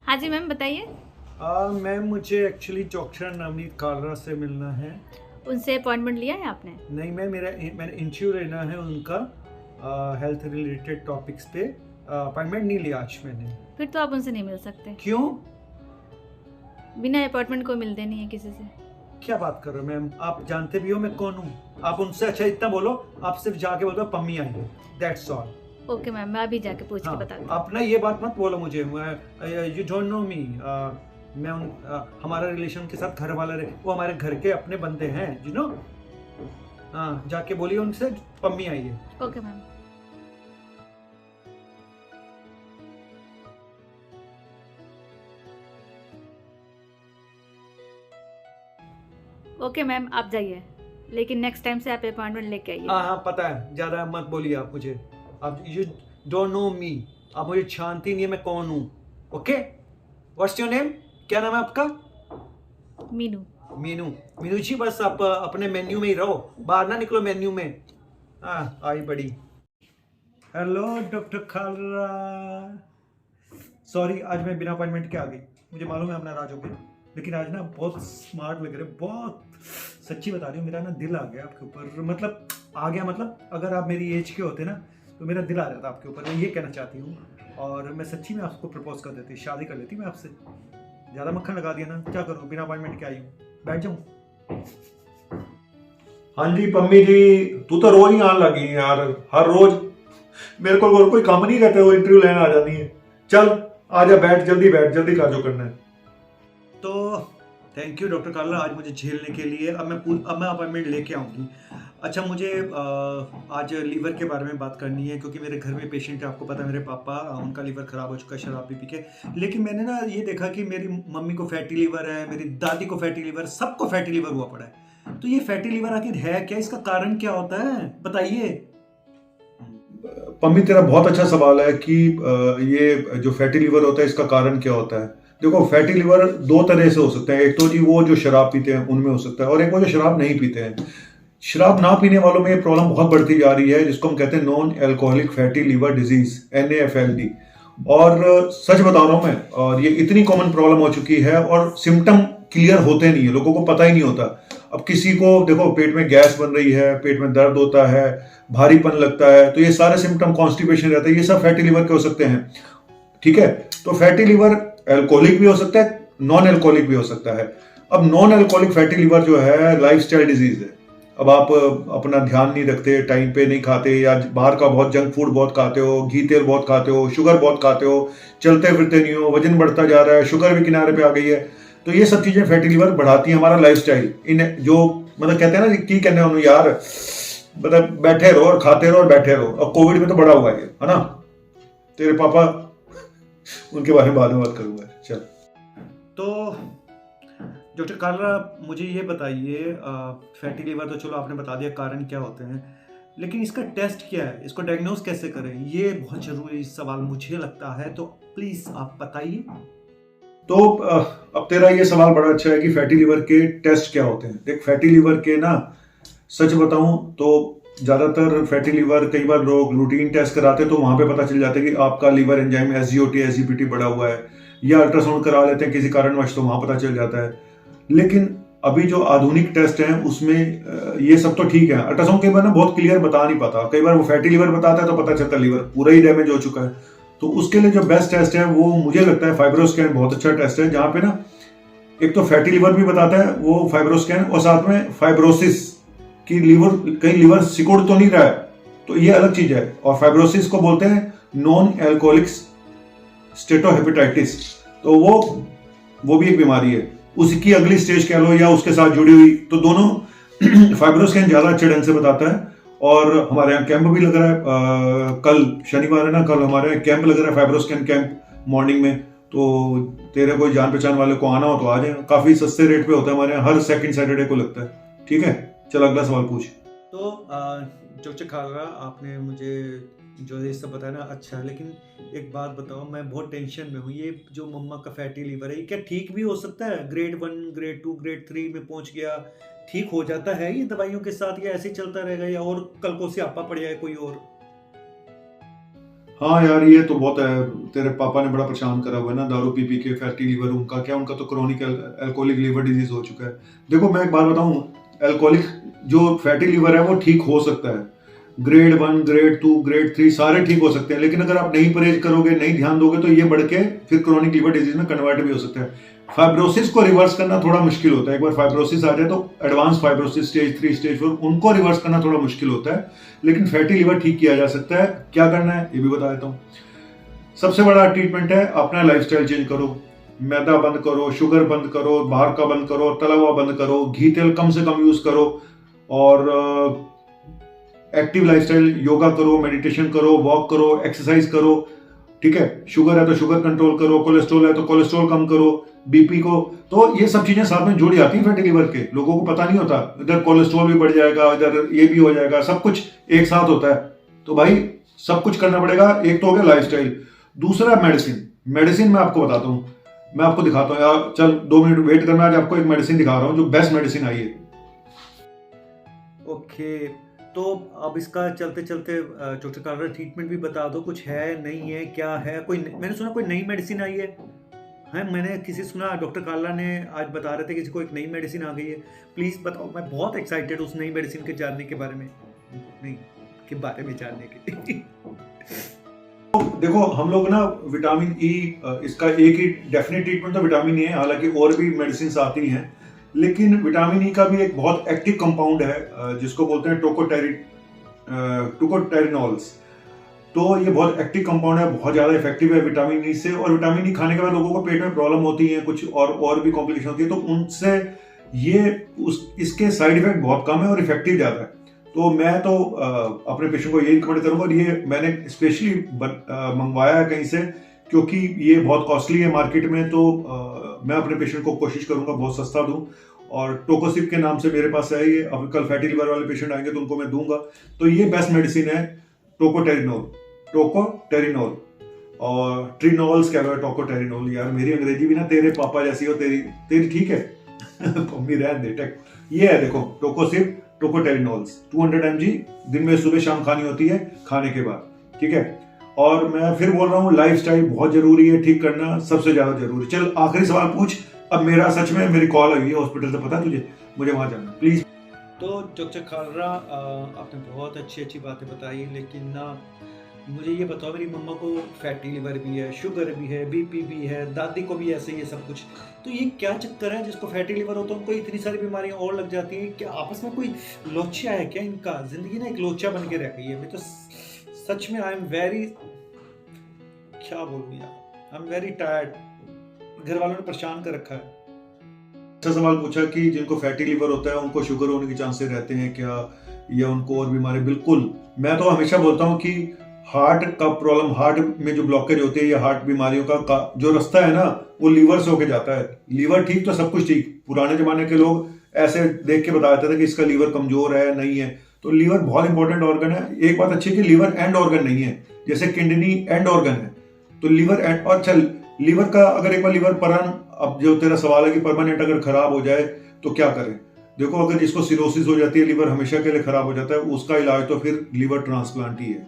हाँ जी मैम बताइए। मैम मुझे एक्चुअली डॉक्टर नवनीत कालरा से मिलना है। उनसे अपॉइंटमेंट लिया है आपने? नहीं मैम, मैंने इंटरव्यू लेना है उनका हेल्थ रिलेटेड टॉपिक्स पे। अपॉइंटमेंट नहीं लिया आज मैंने। फिर तो आप उनसे नहीं मिल सकते। क्यों? बिना अपॉइंटमेंट को मिलते नहीं है किसी से। क्या बात कर रहे हो मैम? आप जानते भी हो मैं कौन हूँ। आप उनसे अच्छा इतना बोलो, आप सिर्फ जाके बोलो पम्मी आई है, दैट्स ऑल। ओके मैम, मैं अभी जाके पूछ के हाँ, बताती हूँ। आप ना ये बात मत बोलो मुझे, यू डोंट नो मी। मैं हमारा रिलेशन के साथ घर वाला वो हमारे घर के अपने बंदे हैं, यू नो। हाँ, जाके बोलिए उनसे पम्मी आई है। Okay ma'am. ओके मैम, आप जाइए, लेकिन नेक्स्ट टाइम से आप अपॉइंटमेंट लेके आइए। हाँ हाँ, पता है, ज़्यादा मत बोलिए आप मुझे। आप यू डोंट नो मी। आप मुझे जानती नहीं है मैं कौन हूँ। Okay, what's your name? क्या नाम है आपका? मीनू। मीनू। मीनू जी, बस आप अपने मेन्यू में ही रहो, बाहर ना निकलो मेन्यू में। हाँ, आई बड़ी। Hello doctor खालरा। सॉरी, आज मैं बिना अपॉइंटमेंट के आ गई। मुझे मालूम है आप नाराज हो गए, लेकिन आज ना बहुत स्मार्ट लग रहे, बहुत सच्ची बता रही हूँ, मेरा ना दिल आ गया आपके ऊपर। मतलब आ गया, मतलब अगर आप मेरी एज के होते ना तो मेरा दिल आ जाता आपके ऊपर, मैं ये कहना चाहती हूँ। और मैं सच्ची में आपको प्रपोज कर देती, शादी कर लेती मैं आपसे। ज़्यादा मक्खन लगा दिया ना, क्या करूँ, बिना अपॉइंटमेंट के आई हूँ, बैठ जाऊँ। हाँ जी पम्मी जी, तू तो रोज ही आने लगी है यार। हर रोज मेरे को और कोई काम नहीं रहता, वो इंटरव्यू लेने आ जाती है। चल आजा, बैठ, जल्दी बैठ, जल्दी कर जो करना है। तो थैंक यू डॉक्टर काला, आज मुझे झेलने के लिए। अब मैं अपॉइंटमेंट लेके आऊँगी। अच्छा, मुझे आज लीवर के बारे में बात करनी है, क्योंकि मेरे घर में पेशेंट है, आपको पता है मेरे पापा, उनका लीवर ख़राब हो चुका है शराब पी के। लेकिन मैंने ना ये देखा कि मेरी मम्मी को फैटी लीवर है, मेरी दादी को फैटी लीवर, सबको फैटी लीवर हुआ पड़ा है। तो ये फैटी लीवर आखिर है क्या? इसका कारण क्या होता है, बताइए। पम्मी तेरा बहुत अच्छा सवाल है कि ये जो फैटी लीवर होता है इसका कारण क्या होता है। देखो, फैटी लीवर दो तरह से हो सकते हैं। एक तो जी वो जो शराब पीते हैं उनमें हो सकता है, और एक वो जो शराब नहीं पीते हैं। शराब ना पीने वालों में ये प्रॉब्लम बहुत बढ़ती जा रही है, जिसको हम कहते हैं non alcoholic fatty liver disease, NAFLD। और सच बता रहा हूं मैं, और ये इतनी कॉमन प्रॉब्लम हो चुकी है, और सिम्टम क्लियर होते नहीं है, लोगों को पता ही नहीं होता। अब किसी को देखो पेट में गैस बन रही है, पेट में दर्द होता है, भारीपन लगता है, तो ये सारे सिम्टम, कॉन्स्टिपेशन रहता है, ये सब फैटी लीवर के हो सकते हैं। ठीक है, तो फैटी लीवर एल्कोहलिक भी हो सकता है, नॉन एल्कोहलिक भी हो सकता है। अब नॉन एल्कोहलिक फैटी लीवर जो है लाइफस्टाइल डिजीज है। अब आप अपना ध्यान नहीं रखते, टाइम पे नहीं खाते, या बाहर का बहुत जंक फूड बहुत खाते हो, घी तेल बहुत खाते हो, शुगर बहुत खाते हो, चलते फिरते नहीं हो, वजन बढ़ता जा रहा है, शुगर भी किनारे पे आ गई है। तो ये सब चीजें फैटी लीवर बढ़ाती है। हमारा लाइफस्टाइल इन जो मतलब कहते हैं ना की कहने उन्होंने यार, मतलब बैठे रहो और खाते रहो और बैठे रहो। अब कोविड में तो बड़ा हुआ है ना। तेरे पापा, उनके बारे में बाद में बात करूंगा। चल। तो डॉक्टर कालरा, मुझे ये बताइए, फैटी लीवर तो चलो आपने बता दिया कारण क्या होते हैं, लेकिन इसका टेस्ट क्या है, इसको डायग्नोज कैसे करें? ये बहुत जरूरी सवाल मुझे लगता है, तो प्लीज आप बताइए। तो अब तेरा ये सवाल बड़ा अच्छा है कि फैटी लीवर के टेस्ट क्या होते हैं। देख, फैटी लीवर के ना, सच बताऊं तो ज्यादातर फैटी लीवर, कई बार लोग रूटीन टेस्ट कराते हैं तो वहां पे पता चल जाता है कि आपका लीवर एंजाइम SGOT SGPT बढ़ा हुआ है, या अल्ट्रासाउंड करा लेते हैं किसी कारणवश तो वहां पता चल जाता है। लेकिन अभी जो आधुनिक टेस्ट हैं उसमें ये सब तो ठीक है। अल्ट्रासाउंड कई बार ना बहुत क्लियर बता नहीं पाता, कई बार वो फैटी लीवर बताता है तो पता चलता है लीवर पूरा ही डैमेज हो चुका है। तो उसके लिए जो बेस्ट टेस्ट है वो मुझे लगता है फाइब्रोस्कैन बहुत अच्छा टेस्ट है, जहां पे ना एक तो फैटी लीवर भी बताता है वो फाइब्रोस्कैन, और साथ में फाइब्रोसिस की लीवर, कहीं लीवर सिकुड़ तो नहीं रहा है, तो ये अलग चीज है। और फाइब्रोसिस को बोलते हैं नॉन एल्कोहलिक स्टेटोहेपेटाइटिस। तो वो भी एक बीमारी है, उसकी अगली स्टेज कह लो या उसके साथ जुड़ी हुई। तो दोनों फाइब्रोस्कैन ज्यादा अच्छे ढंग से बताता है। और हमारे यहाँ कैंप भी लग रहा है, कल शनिवार है ना, कल हमारे यहाँ कैंप लग रहा है, फाइब्रोस्कैन कैंप मॉर्निंग में। तो तेरे कोई जान पहचान वाले को आना हो तो आ जाए, काफी सस्ते रेट पे होता है हमारे यहाँ, हर सेकंड सैटरडे को लगता है। ठीक है, चल अगला सवाल पूछ। तो डॉक्टर खालरा, आपने मुझे जो ये सब बताया ना अच्छा है, लेकिन एक बात बताओ, मैं बहुत टेंशन में हूँ। ये जो मम्मा का फैटी लीवर है, ये क्या ठीक भी हो सकता है? ग्रेड 1, ग्रेड 2, ग्रेड 3 में पहुंच गया, ठीक हो जाता है ये दवाइयों के साथ, या ऐसे ही चलता रहेगा, या और कल को सियापा पड़ जाए कोई और? हाँ यार, ये तो बहुत है। तेरे पापा ने बड़ा परेशान करा हुआ है ना, दारू पी पी के फैटी लीवर। उनका तो क्रोनिक अल्कोहलिक लीवर डिजीज हो चुका है। देखो मैं एक बात बताऊं, अल्कोहलिक जो फैटी लीवर है वो ठीक हो सकता है। ग्रेड 1, ग्रेड 2, ग्रेड 3 सारे ठीक हो सकते हैं, लेकिन अगर आप नहीं परहेज करोगे, नहीं ध्यान दोगे, तो ये बढ़ के फिर क्रोनिक लीवर डिजीज में कन्वर्ट भी हो सकता है। फाइब्रोसिस को रिवर्स करना थोड़ा मुश्किल होता है। एक बार फाइब्रोसिस आ जाए तो एडवांस फाइब्रोसिस स्टेज 3, स्टेज 4, उनको रिवर्स करना थोड़ा मुश्किल होता है, लेकिन फैटी लीवर ठीक किया जा सकता है। क्या करना है ये भी बता देता हूँ। सबसे बड़ा ट्रीटमेंट है अपना लाइफस्टाइल चेंज करो। मैदा बंद करो, शुगर बंद करो, बाहर का बंद करो, तला हुआ बंद करो, घी तेल कम से कम यूज करो, और एक्टिव लाइफस्टाइल, योगा करो, मेडिटेशन करो, वॉक करो, एक्सरसाइज करो। ठीक है, शुगर है तो शुगर कंट्रोल करो, कोलेस्ट्रॉल है तो कोलेस्ट्रॉल कम करो, बीपी को। तो ये सब चीजें साथ में जुड़ जाती हैं फैटी लीवर के। लोगों को पता नहीं होता, इधर कोलेस्ट्रॉल भी बढ़ जाएगा, इधर ये भी हो जाएगा, सब कुछ एक साथ होता है। तो भाई सब कुछ करना पड़ेगा। एक तो हो गया लाइफस्टाइल, दूसरा मेडिसिन। मेडिसिन मैं आपको बताता हूँ, मैं आपको दिखाता हूँ यार। चल 2 मिनट वेट करना, आज आपको एक मेडिसिन दिखा रहा हूँ जो बेस्ट मेडिसिन आई है। ओके, तो अब इसका चलते चलते डॉक्टर कालरा ट्रीटमेंट भी बता दो, कुछ है नहीं है, क्या है? मैंने सुना कोई नई मेडिसिन आई है। मैंने किसी सुना, डॉक्टर कालरा ने आज बता रहे थे किसी को एक नई मेडिसिन आ गई है। प्लीज़ बताओ, मैं बहुत एक्साइटेड उस नई मेडिसिन के जानने के बारे में, नहीं के बारे में जानने के। तो देखो हम लोग ना विटामिन ई, इसका एक ही डेफिनेट ट्रीटमेंट तो विटामिन ई है, हालांकि और भी मेडिसिन आती हैं, लेकिन विटामिन ई का भी एक बहुत एक्टिव कंपाउंड है जिसको बोलते हैं टोकोटेरिनॉल्स। तो ये बहुत एक्टिव कंपाउंड है, बहुत ज्यादा इफेक्टिव है विटामिन ई से। और विटामिन ई खाने के बाद लोगों को पेट में प्रॉब्लम होती है, कुछ और भी कॉम्प्लिकेशन होती है, तो उनसे इसके साइड इफेक्ट बहुत कम है और इफेक्टिव ज्यादा है। तो मैं तो अपने पेशेंट को यही रिकमेंड करूंगा, और ये मैंने स्पेशली मंगवाया है कहीं से, क्योंकि ये बहुत कॉस्टली है मार्केट में। तो मैं अपने पेशेंट को कोशिश करूंगा बहुत सस्ता दूं, और टोकोसिप के नाम से मेरे पास है ये। अब कल फैटी लिवर वाले पेशेंट आएंगे तो उनको मैं दूंगा। तो ये बेस्ट मेडिसिन है, टोकोटेरिनॉल, और ट्रिनॉल्स कह लो, टोकोटेरिनॉल। यार मेरी अंग्रेजी भी ना तेरे पापा जैसी हो, तेरी ठीक है। मम्मी रहन दे टेक। ये है देखो, टोकोसिप टोकोटेरिनॉल्स 200 mg दिन में सुबह शाम खानी होती है, खाने के बाद। ठीक है, और मैं फिर बोल रहा हूँ लाइफस्टाइल बहुत जरूरी है, ठीक करना सबसे ज्यादा जरूरी। चल आखिरी सवाल पूछ। अब मेरा सच में मेरी कॉल आई है हॉस्पिटल से, पता है तुझे, मुझे वहां जाना प्लीज। तो डॉक्टर कालरा, आपने बहुत अच्छी अच्छी बातें बताई, लेकिन ना मुझे ये बताओ, मेरी मम्मा को फैटी लिवर भी है, शुगर भी है, बीपी भी है, दादी को भी ऐसे ही है सब कुछ। तो ये क्या चक्कर है, जिसको फैटी लिवर होता है उनको इतनी सारी बीमारियां और लग जाती हैं? क्या आपस में कोई लोचा है क्या इनका? जिंदगी ना एक लोचा बन के रह गई है। मैं तो सच में आई एम वेरी, क्या बोलूं यार, आई एम वेरी टायर्ड। घर वालों ने परेशान कर रखा है। अच्छा सवाल पूछा कि जिनको फैटी लिवर होता है उनको शुगर होने के चांसेस रहते हैं क्या, या उनको और बीमारी? बिल्कुल। मैं तो हमेशा बोलता हूँ कि हार्ट का प्रॉब्लम, हार्ट में जो ब्लॉकेज होती है या हार्ट बीमारियों का जो रास्ता है ना, वो लीवर से होके जाता है। लीवर ठीक तो सब कुछ ठीक। पुराने जमाने के लोग ऐसे देख के बता देते थे कि इसका लीवर कमजोर है, नहीं है। तो लीवर बहुत इंपॉर्टेंट ऑर्गन है। एक बात अच्छी है कि लीवर एंड ऑर्गन नहीं है, जैसे किडनी एंड ऑर्गन है, तो लीवर एंड। और चल लीवर का अगर एक बार लीवर अब जो तेरा सवाल है कि परमानेंट अगर खराब हो जाए तो क्या करें? देखो, अगर जिसको सिरोसिस हो जाती है, लीवर हमेशा के लिए खराब हो जाता है, उसका इलाज तो फिर लीवर ट्रांसप्लांट ही है।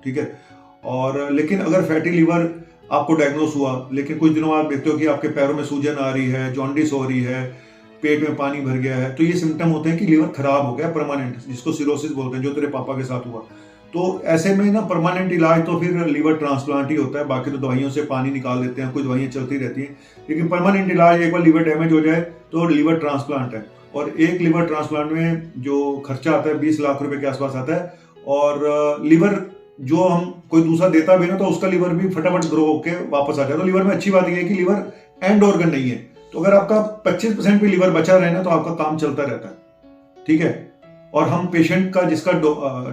ठीक है, और लेकिन अगर फैटी लीवर आपको डायग्नोस हुआ, लेकिन कुछ दिनों बाद देखते हो कि आपके पैरों में सूजन आ रही है, जॉन्डिस हो रही है, पेट में पानी भर गया है, तो ये सिम्टम होते हैं कि लीवर खराब हो गया परमानेंट, जिसको सिरोसिस बोलते हैं, जो तेरे पापा के साथ हुआ। तो ऐसे में ना परमानेंट इलाज तो फिर लीवर ट्रांसप्लांट ही होता है। बाकी तो दवाइयों से पानी निकाल देते हैं, कुछ दवाइयाँ चलती रहती हैं, लेकिन परमानेंट इलाज एक बार लीवर डैमेज हो जाए तो लीवर ट्रांसप्लांट है। और एक लीवर ट्रांसप्लांट में जो खर्चा आता है 20 लाख रुपए के आसपास आता है। और लीवर जो हम कोई दूसरा देता भी ना, तो उसका लीवर भी फटाफट ग्रो होकर वापस आ जाए। तो लीवर में अच्छी बात यह है कि लीवर एंड ऑर्गन नहीं है, तो अगर आपका 25% भी लीवर बचा रहे ना, तो आपका काम चलता रहता है। ठीक है, और हम पेशेंट का जिसका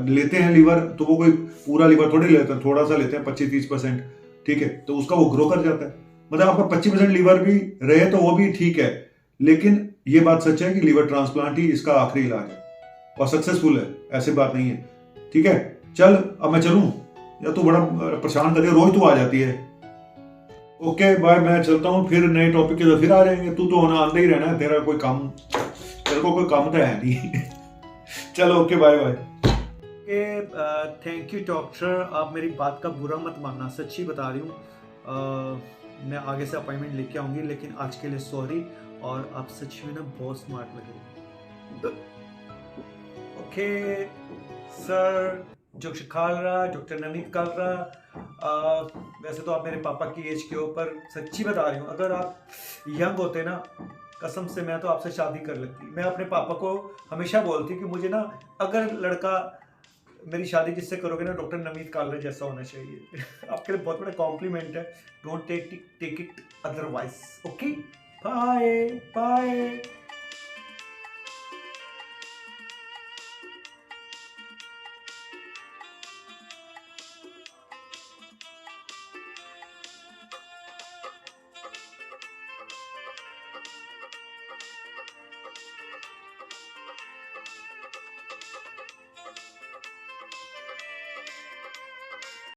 लेते हैं लीवर, तो वो कोई पूरा लीवर थोड़ी लेते हैं, थोड़ा सा लेते हैं 25-30%। ठीक है, तो उसका वो ग्रो कर जाता है। मतलब आपका 25% लीवर भी रहे तो वो भी ठीक है, लेकिन ये बात सच है कि लीवर ट्रांसप्लांट ही इसका आखिरी इलाज है, और सक्सेसफुल है, ऐसी बात नहीं है। ठीक है, चल अब मैं चलूं, या तू बड़ा परेशान कर रही है, रोज तू आ जाती है। ओके बाय, मैं चलता हूँ, फिर नए टॉपिक के साथ फिर आ जाएंगे। तू तो होना आंदा ही रहना है, तेरा कोई काम, तेरे को कोई काम तो है नहीं। चलो okay, bye bye. Thank you doctor, आप मेरी बात का बुरा मत मानना, सच्ची बता रही हूँ। मैं आगे से अपॉइंटमेंट लेके आऊँगी, लेकिन आज के लिए सॉरी, और आप सच में ना बहुत स्मार्ट लगे। Okay sir, doctor Kalra, doctor Navneet Kalra, वैसे तो आप मेरे पापा की एज के ऊपर, सच्ची बता रही हूँ, अगर आप यंग होते ना, कसम से मैं तो आपसे शादी कर लेती। मैं अपने पापा को हमेशा बोलती कि मुझे ना, अगर लड़का मेरी शादी जिससे करोगे ना, डॉक्टर नवनीत कालरा जैसा होना चाहिए। आपके लिए बहुत बड़ा कॉम्प्लीमेंट है, don't take it otherwise. Okay, bye bye.